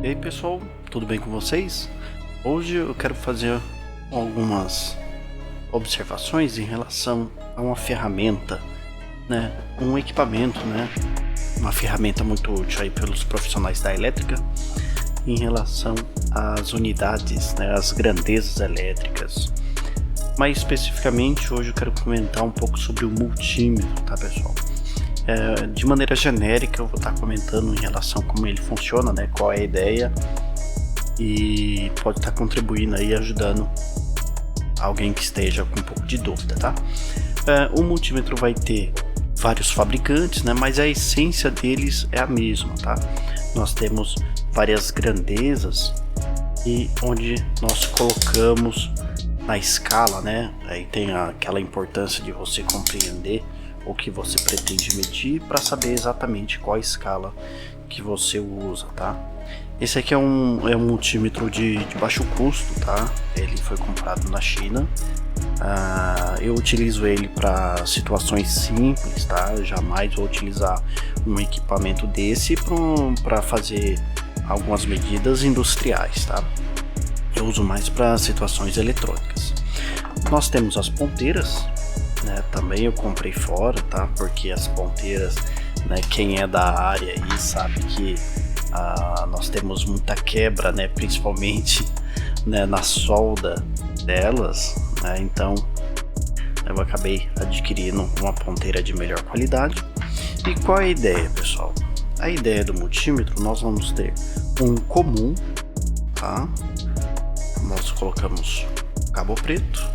E aí pessoal, tudo bem com vocês? Hoje eu quero fazer algumas observações em relação a uma ferramenta, né, um equipamento, né, uma ferramenta muito útil aí pelos profissionais da elétrica em relação às unidades, né, às grandezas elétricas. Mais especificamente, hoje eu quero comentar um pouco sobre o multímetro, tá pessoal? De maneira genérica eu vou estar comentando em relação a como ele funciona, né, qual é a ideia, e pode estar contribuindo aí, ajudando alguém que esteja com um pouco de dúvida, tá? O multímetro vai ter vários fabricantes, né, mas a essência deles é a mesma, tá? Nós temos várias grandezas e onde nós colocamos na escala, né? Aí tem aquela importância de você compreender o que você pretende medir para saber exatamente qual a escala que você usa, tá? Esse aqui é um multímetro de baixo custo, tá? Ele foi comprado na China. Eu utilizo ele para situações simples, tá? Jamais vou utilizar um equipamento desse para fazer algumas medidas industriais, tá? Eu uso mais para situações eletrônicas. Nós temos as ponteiras, né? Também eu comprei fora, tá? Porque as ponteiras, né, quem é da área aí sabe que nós temos muita quebra, né, principalmente, né, na solda delas, né? Então eu acabei adquirindo uma ponteira de melhor qualidade. E qual é a ideia, pessoal? A ideia do multímetro, nós vamos ter um comum, tá? Nós colocamos cabo preto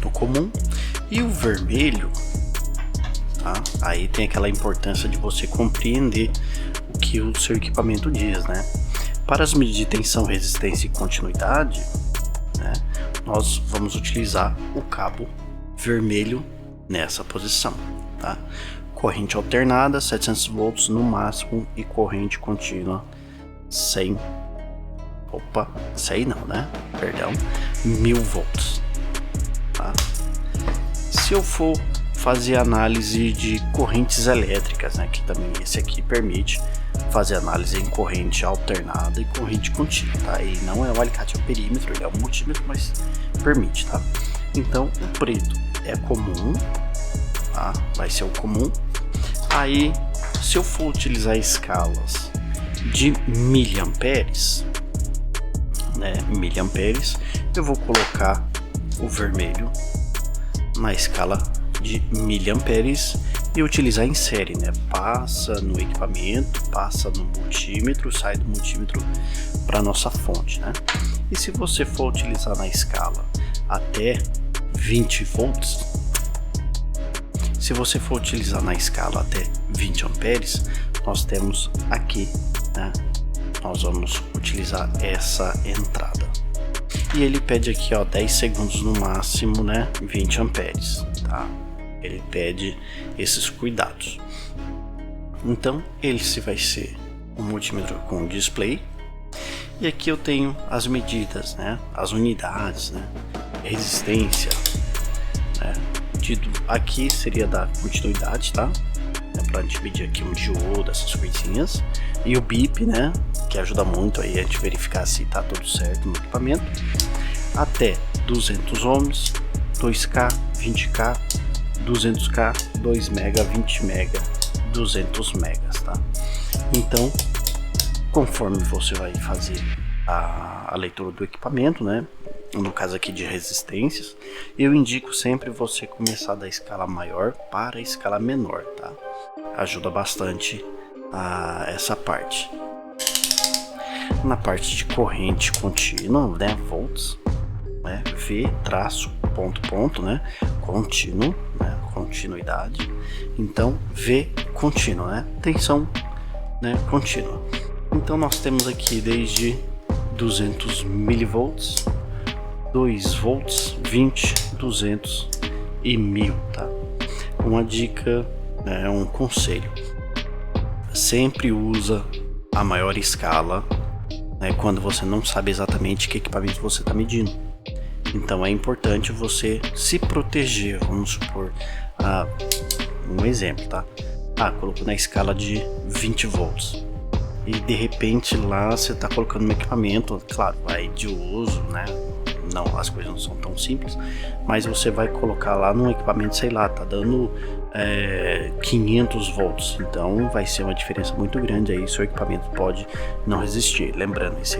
no comum e o vermelho, tá? Aí tem aquela importância de você compreender o que o seu equipamento diz, né? Para as medidas de tensão, resistência e continuidade, né, nós vamos utilizar o cabo vermelho nessa posição, tá? Corrente alternada 700 volts no máximo e corrente contínua 100 não, né? Perdão, 1000 volts, tá? Se eu for fazer análise de correntes elétricas, né, que também esse aqui permite fazer análise em corrente alternada e corrente contínua, tá? E não é um alicate ao perímetro, ele é um multímetro, mas permite, tá? Então o preto é comum, tá? Vai ser o comum. Aí, se eu for utilizar escalas de miliamperes, né, miliamperes, eu vou colocar o vermelho na escala de miliamperes e utilizar em série, né? Passa no equipamento, passa no multímetro, sai do multímetro para nossa fonte, né? E se você for utilizar na escala até 20 volts, se você for utilizar na escala até 20 amperes, nós temos aqui, né? Nós vamos utilizar essa entrada. E ele pede aqui, ó, 10 segundos no máximo, né? 20 amperes, tá? Ele pede esses cuidados. Então, esse vai ser um multímetro com display. E aqui eu tenho as medidas, né? As unidades, né? Resistência, né? Aqui seria da continuidade, tá? Pra gente medir aqui um diodo, essas coisinhas. E o bip, né? Que ajuda muito aí a gente verificar se tá tudo certo no equipamento. Até 200 ohms, 2K, 20K, 200K, 2 mega, 20 mega, 200 megas, tá? Então, conforme você vai fazer a leitura do equipamento, né? No caso aqui de resistências, eu indico sempre você começar da escala maior para a escala menor, tá? Ajuda bastante essa parte. Na parte de corrente contínua, né, volts, né, V traço ponto ponto, né, contínuo, né, continuidade. Então V contínuo, né, tensão, né, contínua. Então nós temos aqui desde 200 milivolts, 2 volts, 20, 200 e 1000, tá? Uma dica, né, um conselho: sempre usa a maior escala, né, quando você não sabe exatamente que equipamento você está medindo. Então é importante você se proteger. Vamos supor, um exemplo, tá? Colocou na escala de 20 volts. e de repente lá você está colocando um equipamento, claro, vai de uso, né? Não, as coisas não são tão simples, mas você vai colocar lá num equipamento, sei lá, tá dando 500 volts, então vai ser uma diferença muito grande aí, seu equipamento pode não resistir. Lembrando, esse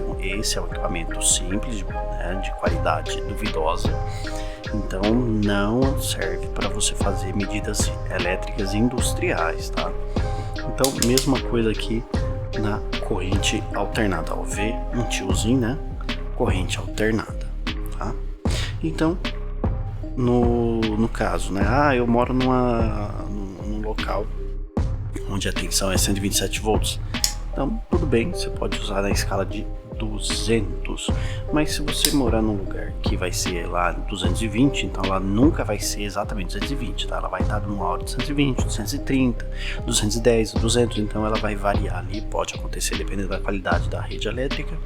é um equipamento simples, né, de qualidade duvidosa, então não serve para você fazer medidas elétricas industriais, tá? Então, mesma coisa aqui na corrente alternada, ó, vê um tiozinho, né? Corrente alternada, tá? Então, no caso, né? Eu moro num local onde a tensão é 127 volts. Então, tudo bem, você pode usar na escala de 200, mas se você morar num lugar que vai ser lá 220, então ela nunca vai ser exatamente 220, tá? Ela vai estar numa hora de 220, 230, 210, 200, então ela vai variar ali, pode acontecer dependendo da qualidade da rede elétrica.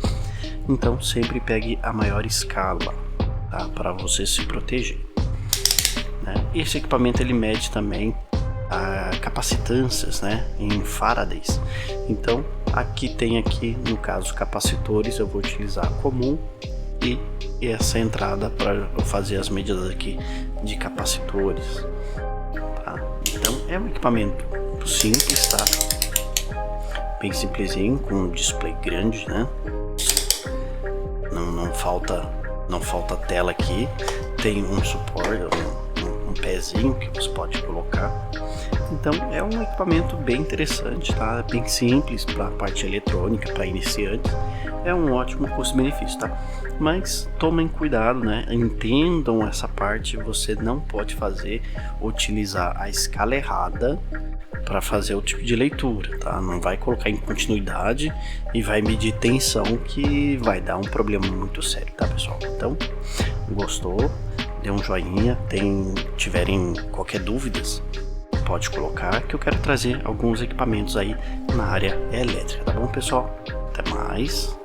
Então sempre pegue a maior escala, tá? Para você se proteger, né? Esse equipamento ele mede também capacitâncias, né, em faradays. Então aqui tem no caso capacitores, eu vou utilizar comum e essa entrada para fazer as medidas aqui de capacitores, tá? Então é um equipamento simples, tá? Bem simplesinho, com um display grande, né? Não falta tela aqui, tem um suporte, um pezinho que você pode colocar. Então é um equipamento bem interessante, tá? Bem simples para a parte eletrônica, para iniciantes. É um ótimo custo-benefício, tá? Mas tomem cuidado, né? Entendam essa parte. Você não pode utilizar a escala errada para fazer o tipo de leitura, tá? Não vai colocar em continuidade e vai medir tensão, que vai dar um problema muito sério, tá, pessoal? Então, gostou? Dê um joinha. Tiverem qualquer dúvidas, pode colocar, que eu quero trazer alguns equipamentos aí na área elétrica, tá bom, pessoal? Até mais!